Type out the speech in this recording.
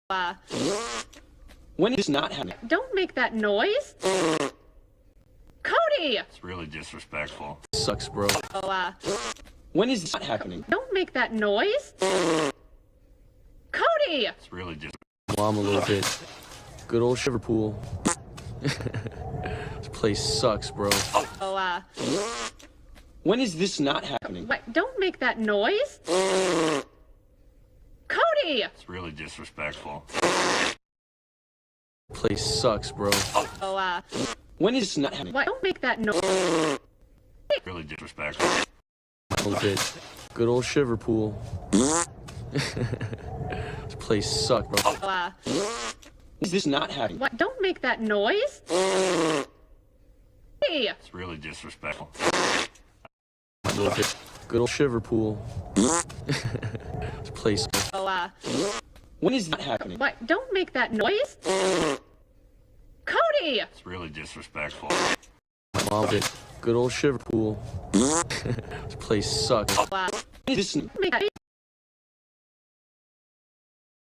When is this not happening? Don't make that noise. Cody! It's really disrespectful. Sucks, bro. When is this not happening? Don't make that noise. Cody! It's really just. Mom a little bit. Good old Shiverpool. This place sucks, bro. When is this not happening? Don't make that noise. Cody! It's really disrespectful. Place sucks, bro. When is this not happening? Don't make that noise. Really disrespectful. A little bit. Good old Shiverpool. This place sucks, bro. When is this not happening? Don't make that noise. Cody! It's really disrespectful. A little bit. Good old Shiverpool. This place. When is that happening? Don't make that noise. Cody! It's really disrespectful. Mom, good old Shiverpool. This place sucks. When is this?